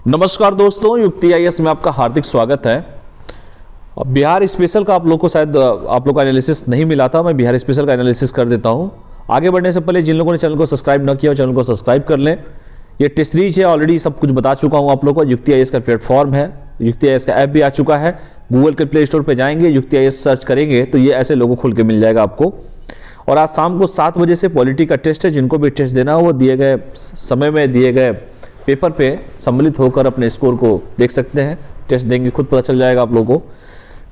नमस्कार दोस्तों, युक्ति आईएएस में आपका हार्दिक स्वागत है। बिहार स्पेशल का आप लोग को शायद आप लोग का एनालिसिस नहीं मिला था, मैं बिहार स्पेशल का एनालिसिस कर देता हूं। आगे बढ़ने से पहले जिन लोगों ने चैनल को सब्सक्राइब न किया हो चैनल को सब्सक्राइब कर लें। ये टेस्ट सीरीज है, ऑलरेडी सब कुछ बता चुका हूं आप लोगों को। युक्ति आईएएस का प्लेटफॉर्म है, युक्ति आईएएस का ऐप भी आ चुका है। गूगल के प्ले स्टोर पर जाएंगे, युक्ति आईएएस सर्च करेंगे तो ये ऐसे लोगों खुल के मिल जाएगा आपको। और आज शाम को 7 बजे से पॉलिटी का टेस्ट है। जिनको भी टेस्ट देना हो वो दिए गए समय में दिए गए पेपर पे सम्मिलित होकर अपने स्कोर को देख सकते हैं। टेस्ट देंगे खुद पता चल जाएगा आप लोगों को।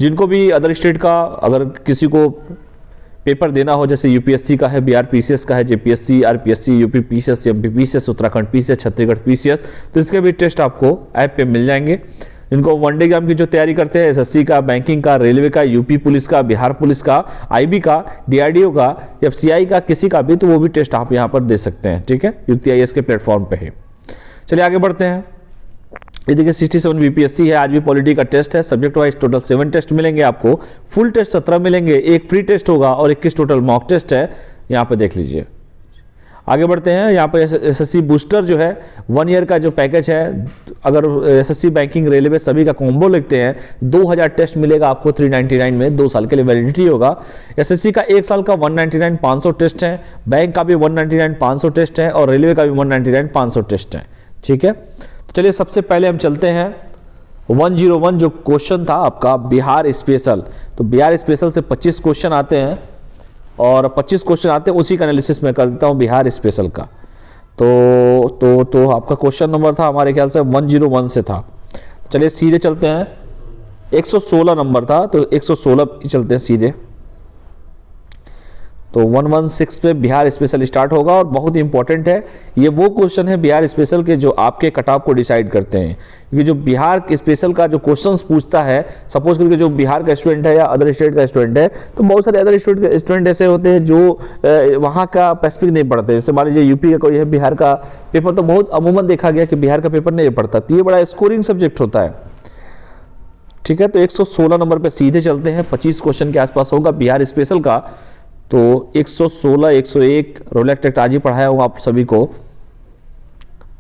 जिनको भी अदर स्टेट का अगर किसी को पेपर देना हो, जैसे यूपीएससी का है, बिहार पीसीएस का है, JPSC, RPSC, UP PCS, MP PCS, Uttarakhand PCS, Chhattisgarh PCS, तो इसके भी टेस्ट आपको ऐप पे मिल जाएंगे। इनको वनडे एग्जाम की जो तैयारी करते हैं, एसएससी का, बैंकिंग का, रेलवे का, यूपी पुलिस का, बिहार पुलिस का, आईबी का, डीआरडीओ का, एफसीआई का, किसी का भी, तो वो भी टेस्ट आप यहाँ पर दे सकते हैं। ठीक है, युक्ति आईएएस के प्लेटफॉर्म पे है। चलिए आगे बढ़ते हैं। ये देखिए 67 बीपीएससी है। आज भी पॉलिटी का टेस्ट है। सब्जेक्ट वाइज टोटल 7 टेस्ट मिलेंगे आपको। फुल टेस्ट 17 मिलेंगे, एक फ्री टेस्ट होगा और 21 टोटल मॉक टेस्ट है। यहाँ पे देख लीजिए। आगे बढ़ते हैं। यहाँ पे एसएससी बूस्टर जो है 1 ईयर का जो पैकेज है, अगर एसएससी, बैंकिंग, रेलवे सभी का कॉम्बो लेते हैं 2000 टेस्ट मिलेगा आपको 399 में, 2 साल के लिए वैलिडिटी होगा। एसएससी का 1 साल का 199 500 टेस्ट है, बैंक का भी 199 500 टेस्ट है और रेलवे का भी 199 500 टेस्ट है। ठीक है, तो चलिए सबसे पहले हम चलते हैं 101 जो क्वेश्चन था आपका बिहार स्पेशल। तो बिहार स्पेशल से 25 क्वेश्चन आते हैं और 25 क्वेश्चन आते हैं, उसी का एनालिसिस मैं कर देता हूं बिहार स्पेशल का। तो आपका क्वेश्चन नंबर था हमारे ख्याल से 101 से था। चलिए सीधे चलते हैं। 116 नंबर था तो 116 चलते हैं सीधे। तो 116 पे बिहार स्पेशल स्टार्ट होगा और बहुत इंपॉर्टेंट है। ये वो क्वेश्चन है बिहार स्पेशल के जो आपके कट ऑफ को डिसाइड करते हैं। क्योंकि जो बिहार स्पेशल का जो क्वेश्चंस पूछता है, सपोज करके जो बिहार का स्टूडेंट है या अदर स्टेट का स्टूडेंट है, तो बहुत सारे अदर स्टूडेंट ऐसे होते हैं जो वहाँ का स्पेसिफिक नहीं पढ़ते। जैसे मान लीजिए यूपी का कोई है, बिहार का पेपर तो बहुत अमूमन देखा गया कि बिहार का पेपर नहीं पढ़ता, तो ये बड़ा स्कोरिंग सब्जेक्ट होता है। ठीक है, तो 116 नंबर पर सीधे चलते हैं। 25 क्वेश्चन के आसपास होगा बिहार स्पेशल का। तो 116, 101 रोलेट एक्ट आज ही पढ़ाया हूँ आप सभी को।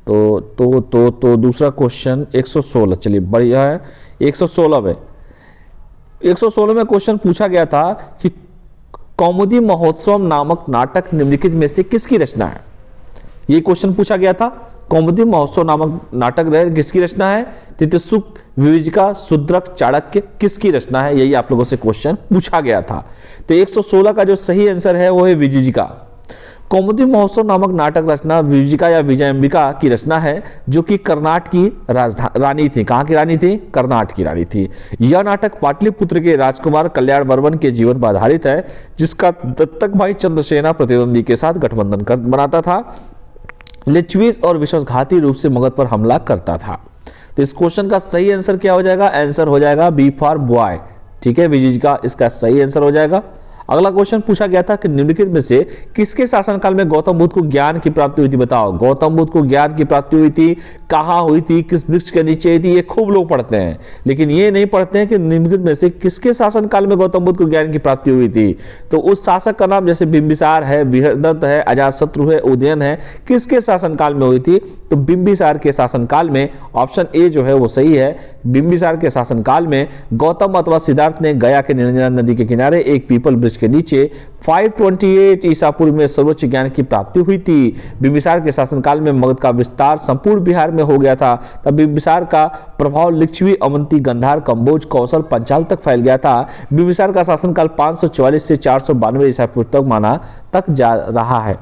तो दूसरा क्वेश्चन 116, चलिए बढ़िया है। 116 में 116 में क्वेश्चन पूछा गया था कि कौमुदी महोत्सव नामक नाटक निम्नलिखित में से किसकी रचना है। ये क्वेश्चन पूछा गया था। कौमुदी महोत्सव नामक नाटक किसकी रचना है? तितिशुक, विविजिका, शूद्रक, चाणक्य, किसकी रचना है? यही आप लोगों से क्वेश्चन पूछा गया था। तो 116 का जो सही आंसर है वो है विजिजिका। कौमुदी महोत्सव नामक नाटक रचना विजिजिका या विजयंबिका की रचना है, जो कि कर्नाटक की रानी थी। कहाँ की रानी थी? कर्नाटक की रानी थी। यह नाटक पाटलिपुत्र के राजकुमार कल्याण वर्मन के जीवन पर आधारित है, जिसका दत्तक भाई चंद्रसेना प्रतिद्वंदी के साथ गठबंधन बनाता था, लिच्छवी और विश्वासघाती रूप से मगध पर हमला करता था। तो इस क्वेश्चन का सही आंसर क्या हो जाएगा? आंसर हो जाएगा बी फॉर बॉय। ठीक है, विजिजिका इसका सही आंसर हो जाएगा। अगला क्वेश्चन पूछा गया था कि निम्नलिखित में से किसके शासनकाल में गौतम बुद्ध को ज्ञान की प्राप्ति हुई थी? बताओ, गौतम बुद्ध को ज्ञान की प्राप्ति हुई थी, कहाँ हुई थी, किस वृक्ष के नीचे हुई थी? ये खूब लोग पढ़ते हैं, लेकिन ये नहीं पढ़ते हैं कि निम्नलिखित में से किसके शासनकाल में गौतम बुद्ध को ज्ञान की प्राप्ति हुई थी। तो उस शासक का नाम जैसे बिंबिसार है, बृहदत्त है, अजातशत्रु है, उदयन है, किसके शासनकाल में हुई थी? तो बिंबिसार के शासनकाल में। ऑप्शन ए जो है वो सही है। बिंबिसार के शासनकाल में गौतम अथवा सिद्धार्थ ने गया के निरंजन नदी के किनारे एक पीपल वृक्ष के नीचे 528 ईसा पूर्व में सर्वोच्च ज्ञान की प्राप्ति हुई थी। बिंबिसार के शासनकाल में मगध का विस्तार संपूर्ण बिहार में हो गया था। तब बिंबिसार का प्रभाव लिच्छवी, अवंती, गंधार, कंबोज, कौशल, पंचाल तक फैल गया था। बिंबिसार का शासनकाल 544 से 492 ईसा पूर्व तक माना तक जा रहा है।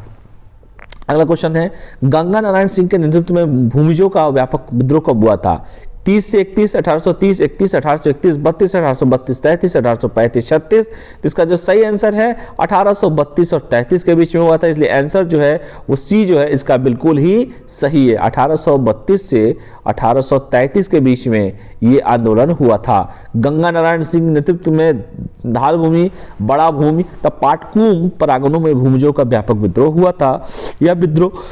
अगला क्वेश्चन है, गंगा नारायण सिंह के नेतृत्व में भूमिजों का व्यापक विद्रोह कब हुआ था? 30 से 31, 1830, 31, 1831, 32, 1832, 33, 1835, 36। तो इसका जो सही आंसर है 1832 और 33 के बीच में हुआ था, इसलिए आंसर जो है वो सी जो है इसका बिल्कुल ही सही है। 1832 से 1833 के बीच में ये आंदोलन हुआ था। गंगा नारायण सिंह नेतृत्व में धार भूमि, बड़ा भूमि तब पाटकुम परागणों में भूमिजों का व्यापक विद्रोह हुआ था। यह विद्रोह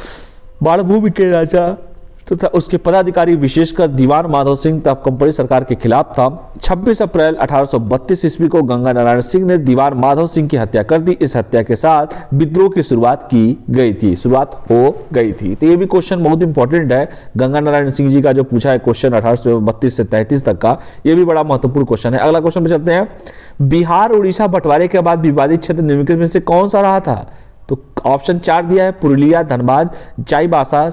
बाण भूमि के राजा तो था उसके पदाधिकारी विशेषकर दीवान माधव सिंह तब कंपनी सरकार के खिलाफ था। 26 अप्रैल 1832 ईस्वी को गंगा नारायण सिंह ने दीवान माधव सिंह की हत्या कर दी। इस हत्या के साथ विद्रोह की शुरुआत हो गई थी। तो ये भी क्वेश्चन बहुत इंपॉर्टेंट है, गंगा नारायण सिंह जी का जो पूछा है क्वेश्चन 1832 से 33 तक का, ये भी बड़ा महत्वपूर्ण क्वेश्चन है। अगला क्वेश्चन पे चलते हैं। बिहार उड़ीसा बंटवारे के बाद विवादित क्षेत्र निम्नलिखित में से कौन सा रहा था? तो ऑप्शन 4 दिया है, पुरुलिया, धनबाद, चाईबासा,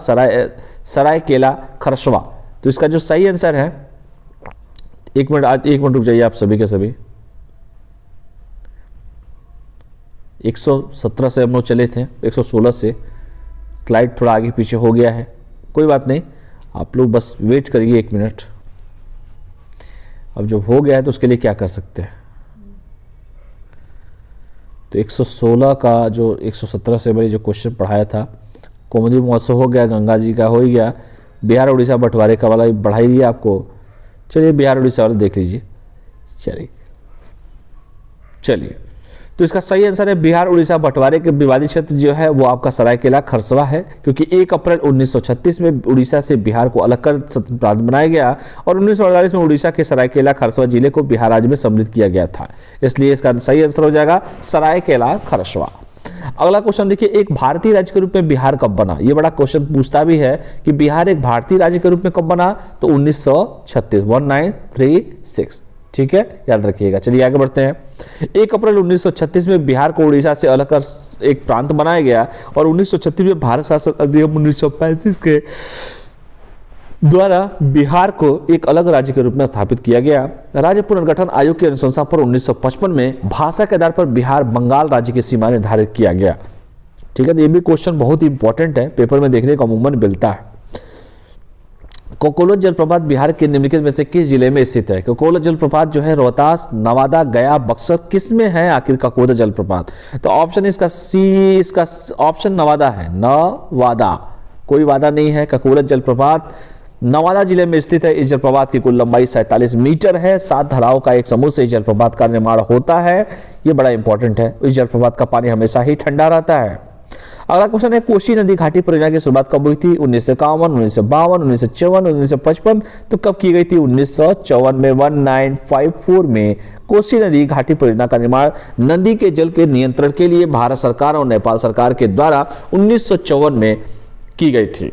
सरायकेला, खरसवा। तो इसका जो सही आंसर है, एक मिनट रुक जाइए आप सभी के सभी। 117 से हम लोग चले थे, 116 से स्लाइड थोड़ा आगे पीछे हो गया है, कोई बात नहीं, आप लोग बस वेट करिए 1 मिनट। अब जब हो गया है तो उसके लिए क्या कर सकते हैं। तो 116 का जो 117 से मैंने जो क्वेश्चन पढ़ाया था, कौमुदी महोत्सव हो गया, गंगा जी का हो ही गया, बिहार उड़ीसा बंटवारे का वाला बढ़ाई दिया आपको। चलिए बिहार उड़ीसा वाला देख लीजिए। चलिए तो इसका सही आंसर है बिहार उड़ीसा बंटवारे के विवादित क्षेत्र जो है वो आपका सरायकेला खरसवा है, क्योंकि 1 अप्रैल 1936 में उड़ीसा से बिहार को अलग कर स्वतंत्र प्रांत बनाया गया और 1948 में उड़ीसा के सरायकेला खरसवा जिले को बिहार राज्य में सम्मिलित किया गया था। इसलिए इसका सही आंसर हो जाएगा सरायकेला खरसवा। अगला क्वेश्चन देखिए, एक भारतीय राज्य के रूप में बिहार कब बना? ये बड़ा क्वेश्चन पूछता भी है कि बिहार एक भारतीय राज्य के रूप में कब बना? तो 1936, 1936। ठीक है, याद रखिएगा। चलिए आगे बढ़ते हैं। 1 अप्रैल 1936 में बिहार को उड़ीसा से अलग कर एक प्रांत बनाया गया और 1936 में भारत शासन अधिनियम 1935 के द्वारा बिहार को एक अलग राज्य के रूप में स्थापित किया गया। राज्य पुनर्गठन आयोग की अनुशंसा पर 1955 में भाषा के आधार पर बिहार बंगाल राज्य की सीमा निर्धारित किया गया। ठीक है, तो ये भी क्वेश्चन बहुत इंपॉर्टेंट है, पेपर में देखने को अमूमन मिलता है। कोकोलो जलप्रपात बिहार के निम्नलिखित में से किस जिले में स्थित है? कोकोलो जलप्रपात जो है रोहतास, नवादा, गया, बक्सर, किस में है आखिर कोकोलो जलप्रपात? तो ऑप्शन इसका सी, इसका ऑप्शन नवादा है, नवादा, कोई वादा नहीं है। कोकोलो जलप्रपात नवादा जिले में स्थित है। इस जलप्रपात की कुल लंबाई 47 मीटर है। 7 धाराओं का एक समूह से इस जलप्रपात का निर्माण होता है। ये बड़ा इंपॉर्टेंट है। इस जलप्रपात का पानी हमेशा ही ठंडा रहता है। अगला क्वेश्चन है, कोसी नदी घाटी परियोजना की शुरुआत कब हुई थी? 1951, 1952, 1954, 1955। तो कब की गई थी? 1954 में, 1954 में कोसी नदी घाटी परियोजना का निर्माण नदी के जल के नियंत्रण के लिए भारत सरकार और नेपाल सरकार के द्वारा 1954 में की गई थी।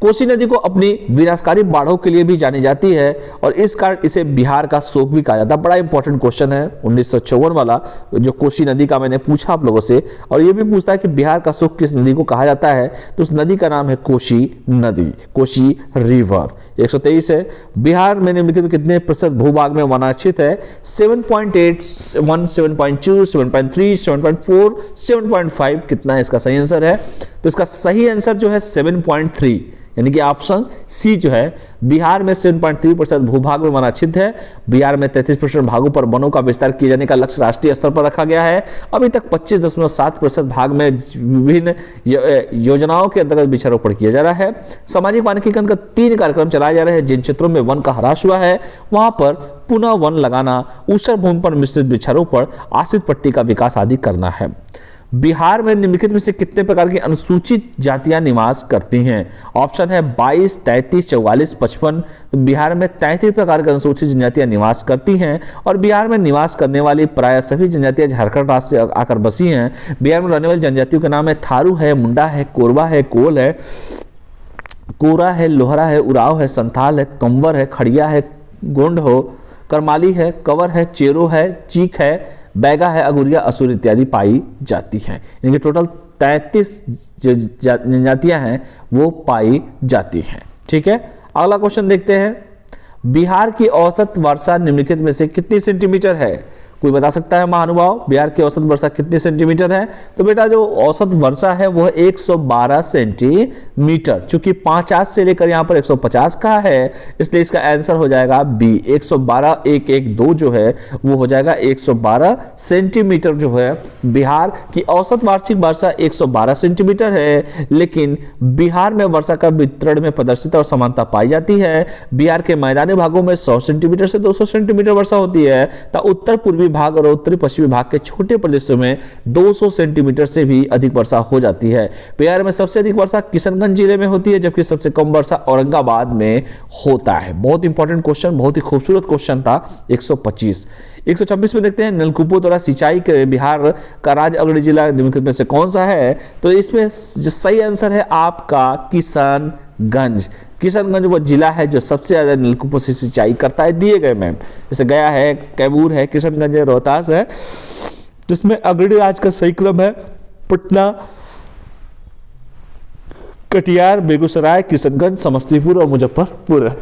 कोसी नदी को अपनी विनाशकारी बाढ़ों के लिए भी जानी जाती है और इस कारण इसे बिहार का शोक भी कहा जाता है। बड़ा इंपॉर्टेंट क्वेश्चन है 1954 वाला, जो कोसी नदी का मैंने पूछा आप लोगों से, और ये भी पूछता है कि बिहार का शोक किस नदी को कहा जाता है? तो उस नदी का नाम है कोसी नदी, कोसी रिवर। 123 है, बिहार में निम्नलिखित में कितने प्रतिशत भूभाग में वनाच्छित है? 7.8, 7.2, 7.3, 7.4, 7.5। कितना है इसका सही आंसर है? तो इसका सही आंसर जो है 7.3, यानी कि ऑप्शन सी जो है, बिहार में 7.3% भूभाग में वनाच्छित है। बिहार में 33% भागों पर वनों का विस्तार किए जाने का लक्ष्य राष्ट्रीय स्तर पर रखा गया है। अभी तक 25.7% भाग में विभिन्न योजनाओं के अंतर्गत वृक्षारोपण किया जा रहा है। सामाजिक मानकीकरण का 3 कार्यक्रम चलाए जा रहे हैं। जिन क्षेत्रों में वन का ह्रास हुआ है वहां पर पुनः वन लगाना, ऊसर भूमि पर मिश्रित वृक्षारोपण, आश्रित पट्टी का विकास आदि करना है। बिहार में निम्नलिखित में से कितने प्रकार की अनुसूचित जातियां निवास करती हैं? ऑप्शन है 22, 33, 44, 55। तो बिहार में 33 प्रकार की अनुसूचित जनजातियां निवास करती हैं और बिहार में निवास करने वाली प्राय सभी जनजातियां झारखंड राज्य से आकर बसी हैं। बिहार में रहने वाली जनजातियों के नाम है थारू है, मुंडा है, कोरबा है, कोल है, कोरा है, लोहरा है, उराव है, संथाल है, कंवर है, खड़िया है, गोंड हो, करमाली है, कवर है, चेरो है, चीक है, बैगा है, अगुरिया, असुर इत्यादि पाई जाती हैं। इनके टोटल 33 जनजातियां हैं वो पाई जाती हैं। ठीक है, अगला क्वेश्चन देखते हैं। बिहार की औसत वर्षा निम्नलिखित में से कितनी सेंटीमीटर है? कोई बता सकता है महानुभाव, बिहार की औसत वर्षा कितनी सेंटीमीटर है? तो बेटा जो औसत वर्षा है वो है 112 सेंटीमीटर, चूंकि 50 से लेकर यहाँ पर 150 का है, इसलिए इसका आंसर हो जाएगा बी। 112, 112 जो है वो हो जाएगा 112 सेंटीमीटर जो है। बिहार की औसत वार्षिक वर्षा 112 सेंटीमीटर है, लेकिन बिहार में वर्षा का वितरण में प्रदर्शित और समानता पाई जाती है। बिहार के मैदानी भागों में 100 सेंटीमीटर से 200 सेंटीमीटर वर्षा होती है, तथा उत्तर पूर्वी विभाग और उत्तरी पश्चिमी विभाग के छोटे प्रदेशों में 200 सेंटीमीटर से भी अधिक वर्षा हो जाती है। बिहार में सबसे अधिक वर्षा किशनगंज जिले में होती है, जबकि सबसे कम वर्षा औरंगाबाद में होता है। बहुत इंपॉर्टेंट क्वेश्चन, बहुत ही खूबसूरत क्वेश्चन था। 125 126 में देखते हैं, नलकूपों द्वारा सिंचाई के बिहार का राज्य अग्रणी जिला निम्नलिखित में से कौन सा है? तो इसमें जो सही आंसर है आपका किशनगंज। किशनगंज वो जिला है जो सबसे ज्यादा नलकूपों से सिंचाई करता है, दिए गए मैम। जैसे गया है, कैमूर है, किशनगंज है, रोहतास है। जिसमें अग्रणी राज्य का सही क्रम है पटना, कटिहार, बेगूसराय, किशनगंज, समस्तीपुर और मुजफ्फरपुर।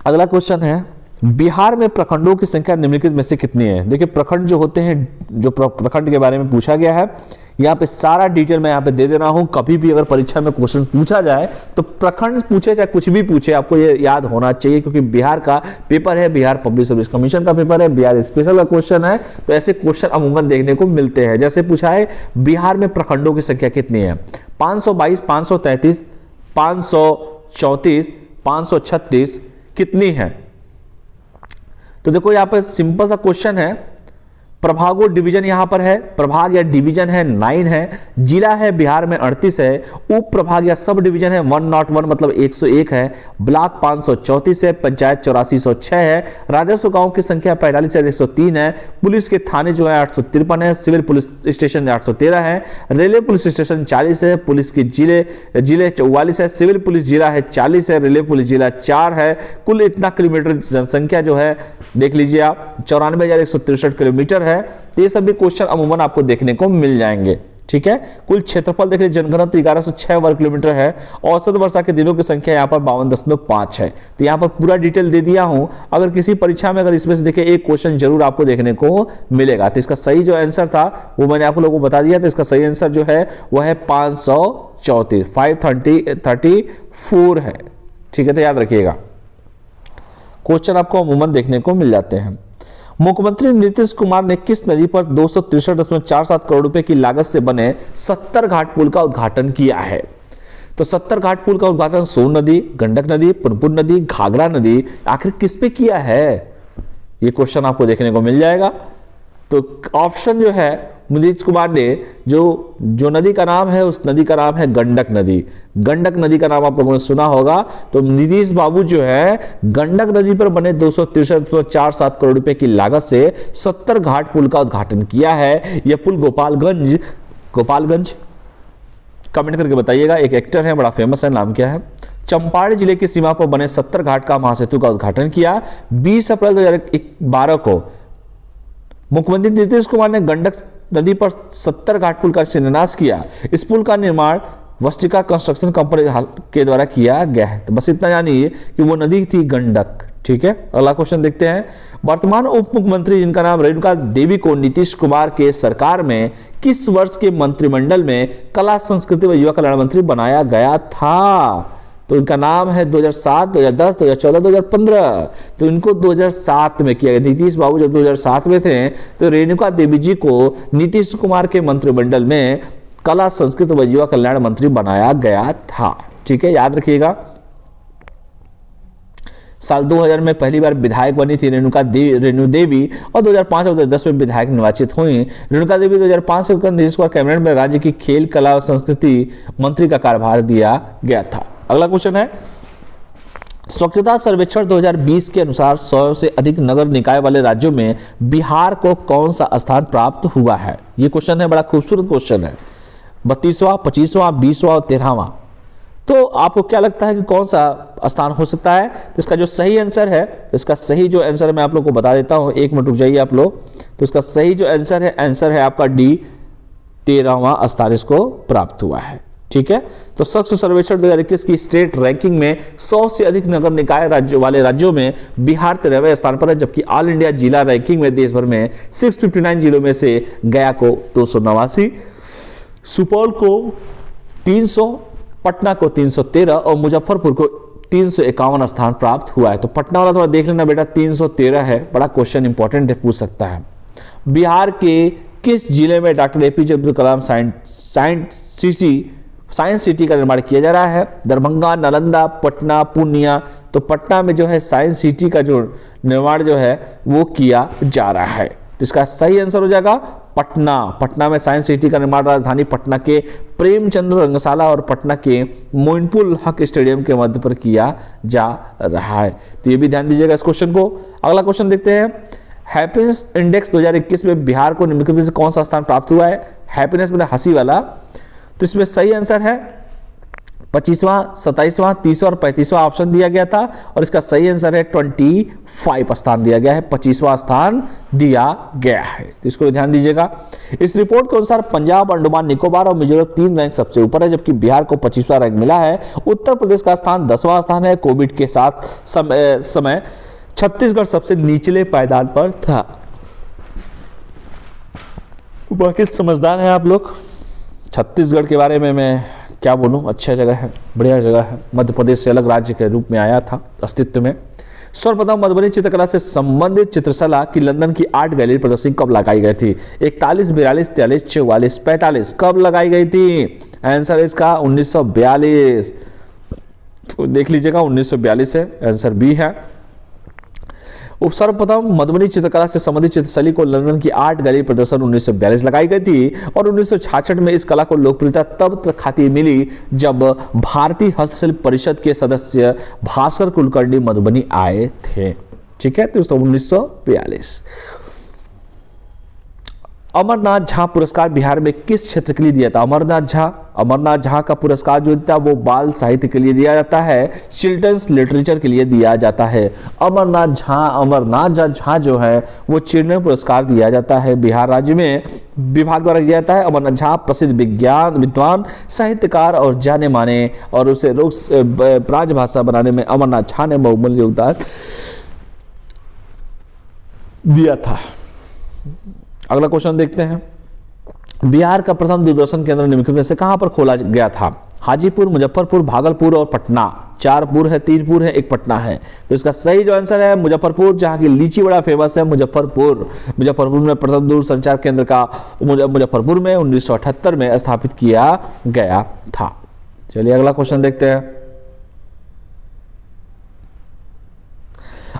अगला क्वेश्चन है, बिहार में प्रखंडों की संख्या निम्नलिखित में से कितनी है? देखिए प्रखंड जो होते हैं, जो प्रखंड के बारे में पूछा गया है, यहाँ पे सारा डिटेल मैं यहाँ पे दे दे रहा हूँ। कभी भी अगर परीक्षा में क्वेश्चन पूछा जाए तो प्रखंड पूछे चाहे कुछ भी पूछे, आपको ये याद होना चाहिए, क्योंकि बिहार का पेपर है, बिहार पब्लिक सर्विस कमीशन का पेपर है, बिहार स्पेशल का क्वेश्चन है। तो ऐसे क्वेश्चन अमूमन देखने को मिलते हैं। जैसे पूछा है बिहार में प्रखंडों की संख्या कितनी है? 522, 533, 534, 536 कितनी है? तो देखो यहाँ पर सिंपल सा क्वेश्चन है। प्रभाग और डिवीजन यहाँ पर है, प्रभाग या डिवीजन है 9 है, जिला है बिहार में 38 है, उप प्रभाग या सब डिवीजन है 101 मतलब 101 है, ब्लॉक 534 है, पंचायत 8406 है, राजस्व गांव की संख्या 45,103 है, पुलिस के थाने जो है 853 है, सिविल पुलिस स्टेशन 813 है, रेलवे पुलिस स्टेशन 40 है, पुलिस के जिले 44 है, सिविल पुलिस जिला है 40 है, रेलवे पुलिस जिला 4 है। कुल इतना किलोमीटर जनसंख्या जो है देख लीजिए आप 94,163 किलोमीटर है। तो ये सभी क्वेश्चन अमूमन आपको देखने को मिल जाएंगे। ठीक है, कुल क्षेत्रफल देख लीजिए, जनघनत्व 1106 वर्ग किलोमीटर है, औसत वर्षा के दिनों की संख्या यहाँ पर 52.5 है। तो यहाँ पर पूरा डिटेल दे दिया हूं। अगर किसी परीक्षा में अगर इसमें से देखिए एक क्वेश्चन जरूर आपको देखने को मिलेगा। तो इसका सही जो आंसर था वो मैंने आप लोगों को बता दिया। तो इसका सही आंसर जो है वो है 534 है। ठीक है, तो याद रखिएगा क्वेश्चन आपको अमूमन देखने को मिल जाते हैं। मुख्यमंत्री नीतीश कुमार ने किस नदी पर 263.47 करोड़ रुपए की लागत से बने 70 घाट पुल का उद्घाटन किया है? तो 70 घाट पुल का उद्घाटन सोन नदी, गंडक नदी, पुनपुन नदी, घाघरा नदी, आखिर किस पे किया है? ये क्वेश्चन आपको देखने को मिल जाएगा। तो ऑप्शन जो है नीतीश कुमार ने जो नदी का नाम है उस नदी का नाम है गंडक नदी। गंडक नदी का नाम आप लोगों ने सुना होगा। तो नीतीश बाबू जो है गंडक नदी पर बने 263.47 करोड़ रुपए की लागत से 70 घाट पुल का उद्घाटन किया है। यह पुल गोपालगंज कमेंट करके बताइएगा। एक एक्टर है, बड़ा फेमस है, नाम क्या है? चंपारण जिले की सीमा पर बने 70 घाट का महासेतु का उद्घाटन किया 20 अप्रैल 2012 को। मुख्यमंत्री नीतीश कुमार ने गंडक नदी पर 70 घाट पुल का शिलान्यास किया। इस पुल का निर्माण वस्तिका कंस्ट्रक्शन कंपनी के द्वारा किया गया है। तो बस इतना जानिए कि वो नदी थी गंडक। ठीक है, अगला क्वेश्चन देखते हैं। वर्तमान उप मुख्यमंत्री जिनका नाम रेणुका देवी को नीतीश कुमार के सरकार में किस वर्ष के मंत्रिमंडल में कला संस्कृति व युवा कल्याण मंत्री बनाया गया था? तो इनका नाम है 2007, 2010, 2014, 2015। तो इनको 2007 में किया गया। नीतीश बाबू जब 2007 में थे तो रेणुका देवी जी को नीतीश कुमार के मंत्रिमंडल में कला संस्कृति व युवा कल्याण मंत्री बनाया गया था। ठीक है, याद रखिएगा। साल 2000 में पहली बार विधायक बनी थी रेणु देवी और 2005 और 2010 में विधायक निर्वाचित हुई। रेणुका देवी 2005 से नीतीश कुमार कैबिनेट में राज्य की खेल, कला और संस्कृति मंत्री का कार्यभार दिया गया था। अगला क्वेश्चन है, स्वच्छता सर्वेक्षण 2020 के अनुसार 100 से अधिक नगर निकाय वाले राज्यों में बिहार को कौन सा स्थान प्राप्त हुआ है? ये क्वेश्चन है, बड़ा खूबसूरत क्वेश्चन है। 32वां, 25वां, 20वां और 13वां। तो आपको क्या लगता है कि कौन सा स्थान हो सकता है? तो इसका जो सही आंसर है, इसका सही जो आंसर है मैं आप लोग को बता देता हूं। एक मिनट रुक जाइए आप लोग। तो इसका सही जो आंसर है आपका डी, 13वां स्थान इसको प्राप्त हुआ है। ठीक है, तो स्वच्छ सर्वेक्षण 2021 की स्टेट रैंकिंग में 100 से अधिक नगर निकाय वाले राज्यों में बिहार 13वें स्थान पर है, जबकि ऑल इंडिया जिला रैंकिंग में देश भर में 659 जिलों में से गया को 289, सुपौल को 300, पटना को 313 और मुजफ्फरपुर को 351 स्थान प्राप्त हुआ है। तो पटना वाला थोड़ा देख लेना बेटा, 313 है। बड़ा क्वेश्चन इंपॉर्टेंट है, पूछ सकता है। बिहार के किस जिले में doctor APJ Abdul Kalam science science city का निर्माण किया जा रहा है? दरभंगा, नालंदा, पटना, पूर्णिया। तो पटना में जो है साइंस सिटी का जो निर्माण जो है वो किया जा रहा है। तो इसका सही आंसर हो जाएगा पटना। पटना में साइंस सिटी का निर्माण राजधानी पटना के प्रेमचंद रंगशाला और पटना के मोइनुल हक स्टेडियम के मध्य पर किया जा रहा है। तो ये भी ध्यान दीजिएगा इस क्वेश्चन को। अगला क्वेश्चन देखते हैं। हैप्पीनेस इंडेक्स 2021 में बिहार को निम्नलिखित में से कौन सा स्थान प्राप्त हुआ है? हैप्पीनेस मतलब हंसी वाला। तो इसमें सही आंसर है 25वां, 27वां, 30वां और 35वां ऑप्शन दिया गया था और इसका सही आंसर है 25 स्थान दिया गया है, 25वां स्थान दिया गया है। तो इसको ध्यान दीजिएगा। इस रिपोर्ट के अनुसार पंजाब, अंडमान निकोबार और मिजोरम 3 रैंक सबसे ऊपर है, जबकि बिहार को 25वां रैंक मिला है। उत्तर प्रदेश का स्थान 10वां स्थान है। कोविड के साथ समय छत्तीसगढ़ सबसे निचले पायदान पर था। बाकी समझदार हैं आप लोग। छत्तीसगढ़ के बारे में मैं क्या बोलूं, अच्छा जगह है, बढ़िया जगह है। मध्य प्रदेश से अलग राज्य के रूप में आया था अस्तित्व में। सर्वप्रथम मधुबनी चित्रकला से संबंधित चित्रशाला की लंदन की आर्ट गैलरी प्रदर्शनी कब लगाई गई थी? 41, 42, 43, 44, 45 कब लगाई गई थी? आंसर इसका 1942। तो देख लीजिएगा 1942 है, आंसर बी है। सर्वप्रथम मधुबनी चित्रकला से संबंधित चित्रशैली को लंदन की आर्ट गैलरी प्रदर्शन 1942 लगाई गई थी और 1966 में इस कला को लोकप्रियता तब खातिर मिली जब भारतीय हस्तशिल्प परिषद के सदस्य भास्कर कुलकर्णी मधुबनी आए थे। ठीक है, तो 1942। अमरनाथ झा पुरस्कार बिहार में किस क्षेत्र के लिए दिया था? अमरनाथ झा का पुरस्कार जो था वो बाल साहित्य के लिए दिया जाता है, चिल्ड्रंस लिटरेचर के लिए दिया जाता है। अमरनाथ झा जो है वो चिल्ड्रन पुरस्कार दिया जाता है, बिहार राज्य में विभाग द्वारा दिया जाता है। अमरनाथ झा प्रसिद्ध विद्वान, साहित्यकार और जाने माने और उसे राजभाषा बनाने में अमरनाथ झा ने बहुमूल्य योगदान दिया था। अगला क्वेश्चन देखते हैं। बिहार का प्रथम दूरदर्शन केंद्र निम्नलिखित में से कहां पर खोला गया था? हाजीपुर, मुजफ्फरपुर, भागलपुर और पटना। 4 पुर है, 3 पुर है, 1 पटना है। तो इसका सही जो आंसर है मुजफ्फरपुर, जहां की लीची बड़ा फेमस है। मुजफ्फरपुर में प्रथम दूरसंचार केंद्र का मुजफ्फरपुर में 1978 में स्थापित किया गया था। चलिए अगला क्वेश्चन देखते हैं।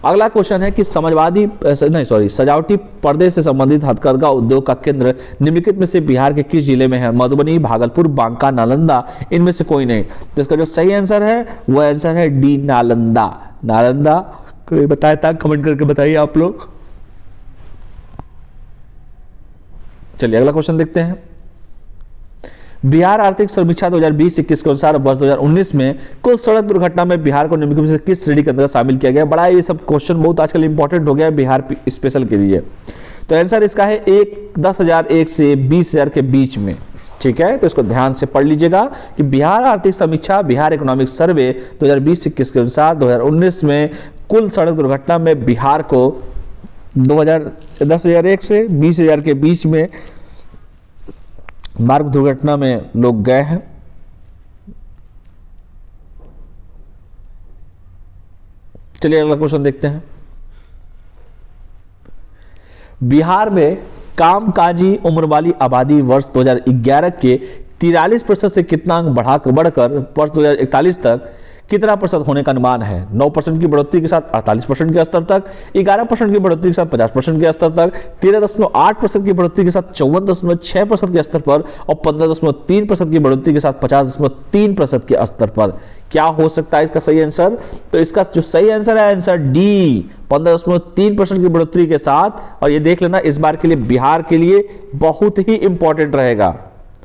अगला क्वेश्चन है कि सजावटी पर्दे से संबंधित हथकरघा उद्योग का केंद्र निम्नलिखित में से बिहार के किस जिले में है? मधुबनी, भागलपुर, बांका, नालंदा, इनमें से कोई नहीं। तो इसका जो सही आंसर है वो आंसर है डी, नालंदा। कोई बताया था? कमेंट करके बताइए आप लोग। चलिए अगला क्वेश्चन देखते हैं। बिहार आर्थिक समीक्षा 2020-21 के अनुसार वर्ष 2019 में कुल सड़क दुर्घटना में बिहार को निम्नलिखित में से किस श्रेणी के अंतर्गत शामिल किया गया? बड़ा ये सब क्वेश्चन बहुत आजकल इंपॉर्टेंट हो गया है बिहार स्पेशल के लिए। तो आंसर इसका है 10,001 से 20,000 के बीच में। ठीक है, तो इसको ध्यान से पढ़ लीजिएगा कि बिहार आर्थिक समीक्षा, बिहार इकोनॉमिक सर्वे 2020-21 के अनुसार 2019 में कुल सड़क दुर्घटना में बिहार को 10,001 से 20,000 के बीच में मार्ग दुर्घटना में लोग गए हैं। चलिए अगला क्वेश्चन देखते हैं। बिहार में कामकाजी उम्र वाली आबादी वर्ष 2011 के 43% से कितना अंक बढ़कर वर्ष 2041 तक कितना प्रतिशत होने का अनुमान है? 9% की बढ़ोतरी के साथ 48% के स्तर तक, 11% की बढ़ोतरी के साथ 50% के स्तर तक, 13.8% की बढ़ोतरी के साथ 54.6% के स्तर पर और 15.3% की बढ़ोतरी के साथ 50.3% के स्तर पर। क्या हो सकता है इसका सही आंसर? तो इसका जो सही आंसर है आंसर डी, 15.3% की बढ़ोतरी के साथ। और ये देख लेना इस बार के लिए बिहार के लिए बहुत ही इंपॉर्टेंट रहेगा।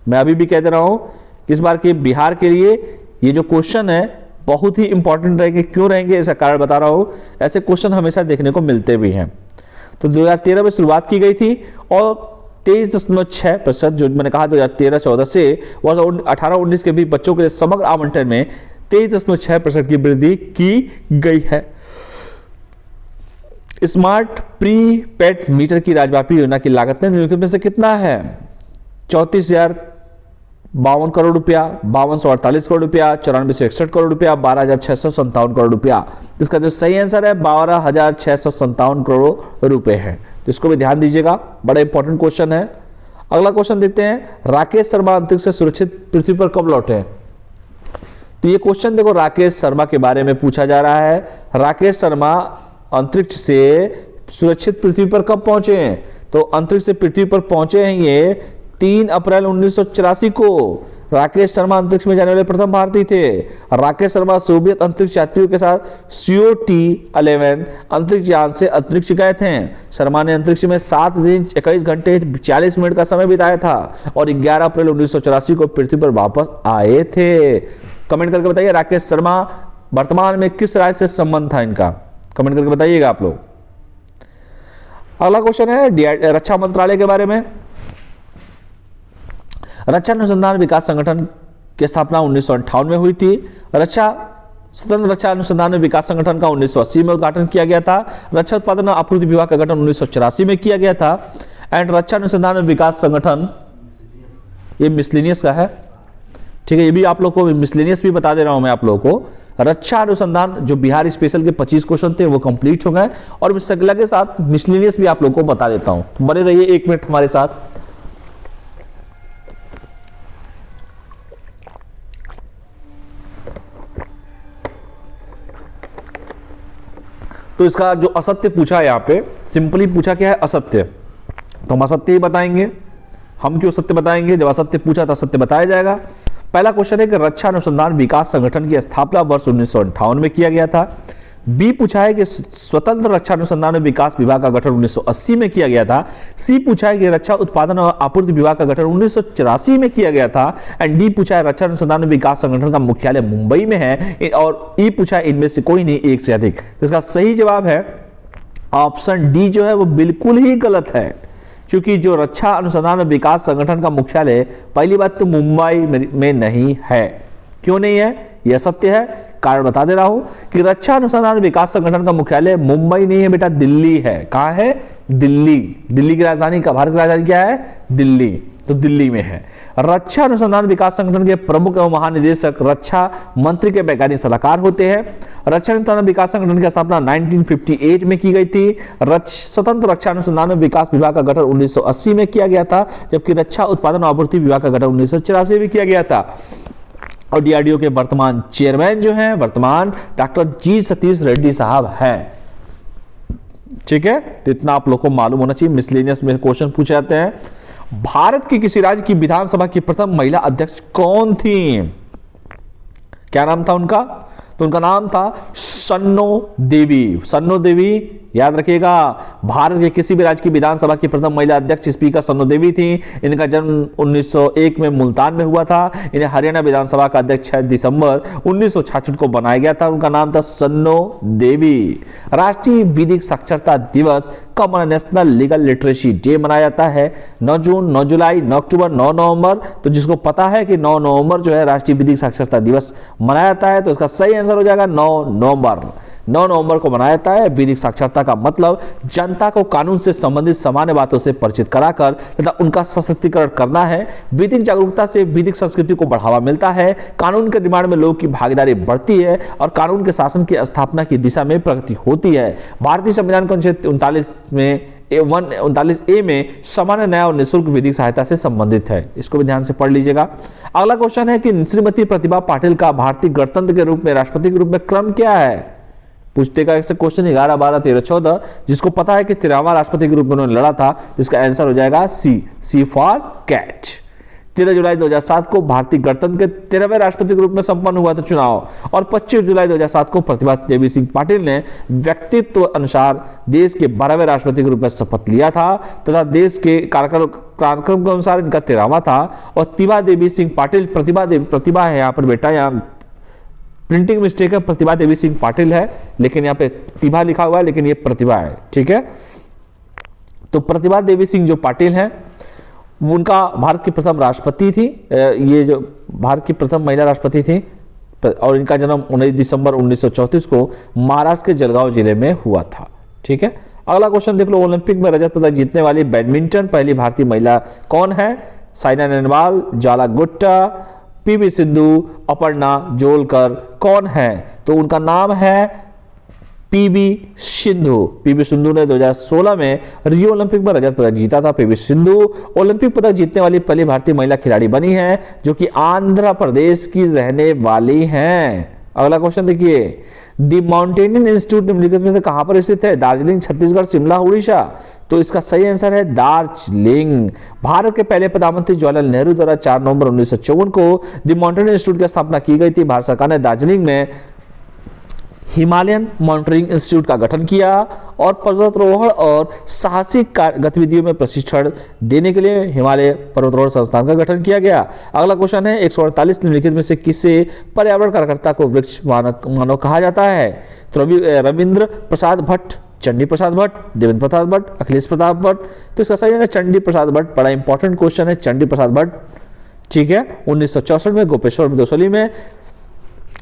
मैं अभी भी कह दे रहा हूं कि इस बार के बिहार के लिए ये जो क्वेश्चन है बहुत ही इंपॉर्टेंट रहेंगे। क्यों रहेंगे इसका कारण बता रहा हूं। ऐसे क्वेश्चन हमेशा देखने को मिलते भी हैं। तो 2013 में शुरुआत की गई थी और 23.6% जो मैंने कहा 2013-14 से वर्ष 18-19 के भी बच्चों के लिए समग्र आवंटन में 23.6% की वृद्धि की गई है। स्मार्ट प्रीपेड मीटर की राज्यव्यापी योजना की लागत निम्नलिखित में से कितना है? 34,052 करोड़ रुपया, 5248 करोड़ रुपया, 9461 करोड़ रुपया, 12,657 करोड़ रुपया। इसका जो सही आंसर है 12,657 करोड़ रुपए है। तो इसको भी ध्यान दीजिएगा, बड़ा इंपॉर्टेंट क्वेश्चन है। अगला क्वेश्चन देखते हैं। राकेश शर्मा अंतरिक्ष से सुरक्षित पृथ्वी पर कब लौटे? तो ये क्वेश्चन देखो राकेश शर्मा के बारे में पूछा जा रहा है। राकेश शर्मा अंतरिक्ष से सुरक्षित पृथ्वी पर कब पहुंचे हैं? तो अंतरिक्ष से पृथ्वी पर पहुंचे हैं ये 3 अप्रैल 1984 को। राकेश शर्मा अंतरिक्ष में जाने वाले प्रथम भारतीय थे। राकेश शर्मा सोवियत अंतरिक्ष यात्रियों के साथ COT-11 अंतरिक्ष यान से अंतरिक्ष गए थे। शर्मा ने अंतरिक्ष में 7 दिन 21 घंटे 40 मिनट का समय बिताया था और 11 अप्रैल 1984 को पृथ्वी पर वापस आए थे। कमेंट करके बताइए राकेश शर्मा वर्तमान में किस राज्य से संबंध था इनका, कमेंट करके बताइएगा आप लोग। अगला क्वेश्चन है रक्षा मंत्रालय के बारे में। रक्षा अनुसंधान विकास संगठन की स्थापना 1958 में हुई थी। स्वतंत्र रक्षा अनुसंधान विकास संगठन का 1980 में उद्घाटन किया गया था। रक्षा उत्पादन और आपूर्ति विभाग का गठन 1984 में किया गया था। एंड रक्षा अनुसंधान विकास संगठन ये मिसलेनियस का है, ठीक है, ये भी आप लोग को मिसलेनियस भी बता दे रहा हूं मैं आप लोगों को। रक्षा अनुसंधान जो बिहार स्पेशल के 25 क्वेश्चन थे वो कंप्लीट हो गए और इस श्रृंखला के साथ मिसलेनियस भी आप लोग को बता देता हूं। बने रहिए 1 मिनट हमारे साथ। तो इसका जो असत्य पूछा है यहाँ पे, सिंपली पूछा क्या है असत्य, तो हम असत्य ही बताएंगे। हम क्यों सत्य बताएंगे, जब असत्य पूछा तो असत्य बताया जाएगा। पहला क्वेश्चन है कि रक्षा अनुसंधान विकास संगठन की स्थापना वर्ष 1958 में किया गया था। बी पूछा है कि स्वतंत्र रक्षा अनुसंधान और विकास विभाग का गठन 1980 में किया गया था। सी पूछा है कि रक्षा उत्पादन और आपूर्ति विभाग का गठन 1984 में किया गया था। एंड डी पूछा है रक्षा अनुसंधान और विकास संगठन का मुख्यालय मुंबई में है। और ई पूछा है इनमें से कोई नहीं, एक से अधिक। इसका सही जवाब है ऑप्शन डी जो है वो बिल्कुल ही गलत है, क्योंकि जो रक्षा अनुसंधान और विकास संगठन का मुख्यालय पहली बात तो मुंबई में नहीं है। क्यों नहीं है, यह सत्य है, कारण बता दे रहा हूं कि रक्षा अनुसंधान और विकास संगठन का मुख्यालय मुंबई नहीं है बेटा, दिल्ली है। कहां है, दिल्ली। दिल्ली की राजधानी का, भारत की राजधानी क्या है, दिल्ली, तो दिल्ली में है। रक्षा अनुसंधान विकास संगठन के प्रमुख एवं महानिदेशक रक्षा मंत्री के वैज्ञानिक सलाहकार होते हैं। रक्षा अनुसंधान विकास संगठन की स्थापना 1958 में की गई थी। स्वतंत्र रक्षा अनुसंधान विकास विभाग का गठन 1980 में किया गया था, जबकि रक्षा उत्पादन और आपूर्ति विभाग का गठन 1984 में किया गया था। और डीआरडीओ के वर्तमान चेयरमैन जो हैं वर्तमान डॉक्टर जी सतीश रेड्डी साहब हैं। ठीक है, तो इतना आप लोग को मालूम होना चाहिए। मिसलेनियस में क्वेश्चन पूछे जाते हैं। भारत के किसी राज्य की विधानसभा की प्रथम महिला अध्यक्ष कौन थी? क्या नाम था उनका? तो उनका नाम था सन्नो देवी। सन्नो देवी याद रखिएगा, भारत के किसी भी राज्य की विधानसभा की प्रथम महिला अध्यक्ष स्पीकर सन्नो देवी थी। इनका जन्म 1901 में मुल्तान में हुआ था। इन्हें हरियाणा विधानसभा का अध्यक्ष 6 दिसंबर 1966 को बनाया गया था। उनका नाम था सन्नो देवी। राष्ट्रीय विधिक साक्षरता दिवस कब नेशनल लीगल लिटरेसी डे मनाया जाता है? 9 जून, 9 जुलाई, 9 अक्टूबर, 9 नवंबर। तो जिसको पता है कि 9 नवंबर जो है राष्ट्रीय विधिक साक्षरता दिवस मनाया जाता है, तो इसका सही आंसर हो जाएगा 9 नवंबर। 9 नवंबर को मनाया जाता है। विधिक साक्षरता का मतलब जनता को कानून से संबंधित सामान्य बातों से परिचित कराकर तथा उनका सशक्तिकरण करना है। विधिक जागरूकता से विधिक संस्कृति को बढ़ावा मिलता है, कानून के निर्माण में लोगों की भागीदारी बढ़ती है और कानून के शासन की स्थापना की दिशा में प्रगति होती है। भारतीय संविधान के अनुच्छेद 39 ए में सामान्य न्याय और निःशुल्क विधिक सहायता से संबंधित है। इसको भी ध्यान से पढ़ लीजिएगा। अगला क्वेश्चन है कि श्रीमती प्रतिभा पाटिल का भारतीय गणतंत्र के रूप में राष्ट्रपति के रूप में क्रम क्या है? पूछते का क्वेश्चन 11, 12, 13, 14। जिसको पता है कि 13वां राष्ट्रपति के रूप में उन्होंने लड़ा था, जिसका आंसर हो जाएगा सी फॉर कैट। 13 जुलाई 2007 को भारतीय गणतंत्र के 13वें राष्ट्रपति के रूप में संपन्न हुआ था चुनाव। और 25 जुलाई 2007 को प्रतिभा देवी सिंह पाटिल ने व्यक्तित्व अनुसार देश के 12वें राष्ट्रपति के रूप में शपथ लिया था तथा देश के कार्यक्रम के अनुसार इनका 13वां था। और प्रतिभा देवी सिंह पाटिल, प्रतिभा है यहाँ पर बेटा, यहाँ प्रिंटिंग मिस्टेक है, प्रतिभा देवी सिंह पाटिल है, लेकिन यहाँ पे प्रतिभा लिखा हुआ है, लेकिन ये प्रतिभा है। ठीक है, तो प्रतिभा देवी सिंह जो पाटिल हैं, उनका भारत की प्रथम राष्ट्रपति थी। ये जो भारत की प्रथम महिला राष्ट्रपति थी और इनका जन्म 19 दिसंबर 1934 को महाराष्ट्र के जलगांव जिले में हुआ था। ठीक है, अगला क्वेश्चन देख लो। ओलंपिक में रजत पदक जीतने वाली बैडमिंटन पहली भारतीय महिला कौन है? साइना नेहवाल, ज्वाला गुट्टा, पीवी सिंधु, अपर्णा जोलकर कौन है? तो उनका नाम है पीवी सिंधु ने 2016 में रियो ओलंपिक में रजत पदक जीता था। पीवी सिंधु ओलंपिक पदक जीतने वाली पहली भारतीय महिला खिलाड़ी बनी है जो कि आंध्र प्रदेश की रहने वाली हैं। अगला क्वेश्चन देखिए, द माउंटेनियन इंस्टीट्यूट निम्नलिखित में से कहां पर स्थित है? दार्जिलिंग, छत्तीसगढ़, शिमला, उड़ीसा। तो इसका सही आंसर है दार्जिलिंग। भारत के पहले प्रधानमंत्री जवाहरलाल नेहरू द्वारा 4 नवंबर 1954 को द माउंटेनियन इंस्टीट्यूट की स्थापना की गई थी। भारत सरकार ने दार्जिलिंग में हिमालयन माउंटेनियरिंग इंस्टीट्यूट का गठन किया और पर्वतारोहण और साहसिक गतिविधियों में प्रशिक्षण देने के लिए हिमालय पर्वतारोहण संस्थान का गठन किया गया। अगला क्वेश्चन है, 148 निम्नलिखित में से किसे पर्यावरण कार्यकर्ता को वृक्ष मानव कहा जाता है? तो रविंद्र प्रसाद भट्ट, चंडी प्रसाद भट्ट, देवेंद्र प्रसाद भट्ट, अखिलेश प्रसाद भट्ट। तो इसका सही है चंडी प्रसाद भट्ट। बड़ा इंपॉर्टेंट क्वेश्चन है चंडी प्रसाद भट्ट, ठीक है। 1964 में गोपेश्वर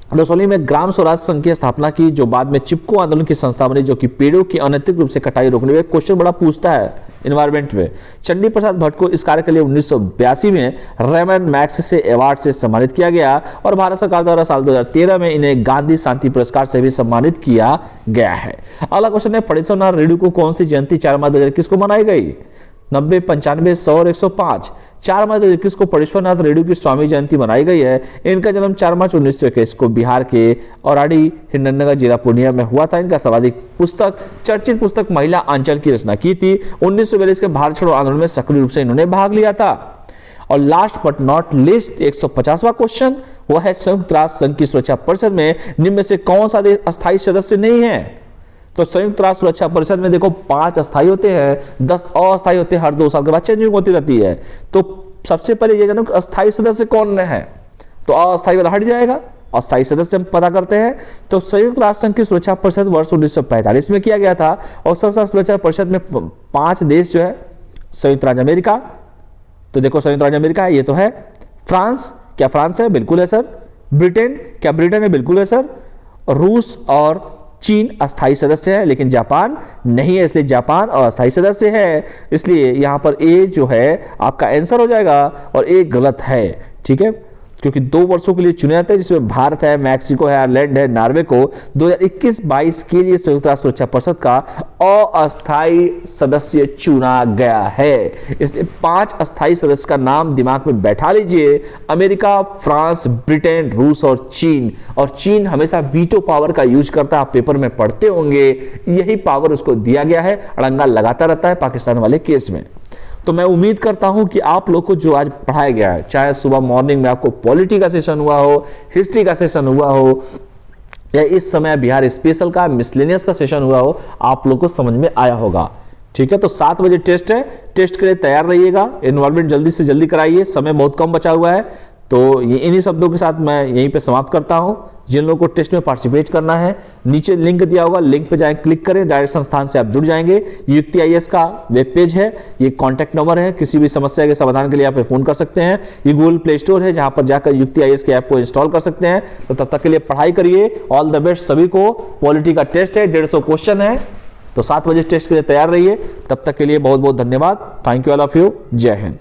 दसौली में ग्राम स्वराज संघ की स्थापना की, जो बाद में चिपको आंदोलन की संस्था बनी, जो कि पेड़ों की अनैतिक रूप से कटाई रोकने में क्वेश्चन बड़ा पूछता है एनवायरमेंट में। चंडी प्रसाद भट्ट को इस कार्य के लिए 1982 में रेमन मैक्स से अवार्ड से सम्मानित किया गया और भारत सरकार द्वारा साल 2013 में इन्हें गांधी शांति पुरस्कार से भी सम्मानित किया गया है। अगला क्वेश्चन है, फणीश्वरनाथ रेड्डी को कौन सी जयंती 4 मार्च 2021 को मनाई गई? 90, 95, 100 और 105। 4 मार्च 2021 को फणीश्वरनाथ रेड्डी की स्वामी जयंती मनाई गई है। इनका जन्म 4 मार्च 1921 को बिहार के औराडी हिंडनगर जिला पूर्णिया में हुआ था। इनका सर्वाधिक चर्चित पुस्तक महिला आंचल की रचना की थी। 1942 के भारत छोड़ो आंदोलन में सक्रिय रूप से इन्होंने भाग लिया था। और लास्ट बट नॉट लीस्ट 150वां क्वेश्चन, वह है संयुक्त राष्ट्र संघ की सुरक्षा परिषद में निम्न में से कौन सा देश अस्थायी सदस्य नहीं है? तो संयुक्त राष्ट्र सुरक्षा परिषद में देखो 5 अस्थायी होते हैं, 10 अस्थायी होते हैं, हर 2 साल के बाद चेंजिंग होती रहती है। तो सबसे पहले ये जानो अस्थायी सदस्य कौन है, तो अस्थायी वाला हट जाएगा, अस्थायी सदस्य हम पता करते हैं। तो संयुक्त राष्ट्र संघ की सुरक्षा परिषद वर्ष 1945 में किया गया था और संयुक्त राष्ट्र सुरक्षा परिषद में 5 देश जो है, संयुक्त राज्य अमेरिका, तो देखो संयुक्त राज्य अमेरिका है, ये तो है। फ्रांस, क्या फ्रांस है? बिल्कुल है सर। ब्रिटेन, क्या ब्रिटेन है? बिल्कुल है सर। रूस और चीन अस्थायी सदस्य है, लेकिन जापान नहीं है, इसलिए जापान अस्थायी सदस्य है। इसलिए यहां पर ए जो है आपका आंसर हो जाएगा और ए गलत है, ठीक है, क्योंकि 2 वर्षों के लिए चुने जाते हैं, जिसमें भारत है, मैक्सिको है, आयरलैंड है, नॉर्वे को 2021-22 के लिए संयुक्त राष्ट्र सुरक्षा परिषद का अस्थायी सदस्य चुना गया है। इसलिए 5 अस्थायी सदस्य का नाम दिमाग में बैठा लीजिए, अमेरिका, फ्रांस, ब्रिटेन, रूस और चीन। और चीन हमेशा वीटो पावर का यूज करता है, आप पेपर में पढ़ते होंगे, यही पावर उसको दिया गया है, अड़ंगा लगाता रहता है पाकिस्तान वाले केस में। तो मैं उम्मीद करता हूं कि आप लोग को जो आज पढ़ाया गया है, चाहे सुबह मॉर्निंग में आपको पॉलिटी का सेशन हुआ हो, हिस्ट्री का सेशन हुआ हो, या इस समय बिहार स्पेशल का मिसलेनियस का सेशन हुआ हो, आप लोग को समझ में आया होगा, ठीक है। तो 7 बजे टेस्ट है, टेस्ट के लिए तैयार रहिएगा, एनवायरमेंट जल्दी से जल्दी कराइए, समय बहुत कम बचा हुआ है। तो ये इन्हीं शब्दों के साथ मैं यहीं पे समाप्त करता हूं। जिन लोगों को टेस्ट में पार्टिसिपेट करना है, नीचे लिंक दिया होगा, लिंक पे जाएं, क्लिक करें, डायरेक्ट संस्थान से आप जुड़ जाएंगे। युक्ति IAS का वेब पेज है, ये कॉन्टैक्ट नंबर है, किसी भी समस्या के समाधान के लिए आप फोन कर सकते हैं। ये गूगल प्ले स्टोर है, जहां पर जाकर युक्ति IAS के ऐप को इंस्टॉल कर सकते हैं। तो तब तक के लिए पढ़ाई करिए, ऑल द बेस्ट सभी को। पॉलिटी का टेस्ट है, 150 क्वेश्चन है, तो 7 बजे टेस्ट के लिए तैयार रहिए। तब तक के लिए बहुत बहुत धन्यवाद। Thank you all of you. जय हिंद।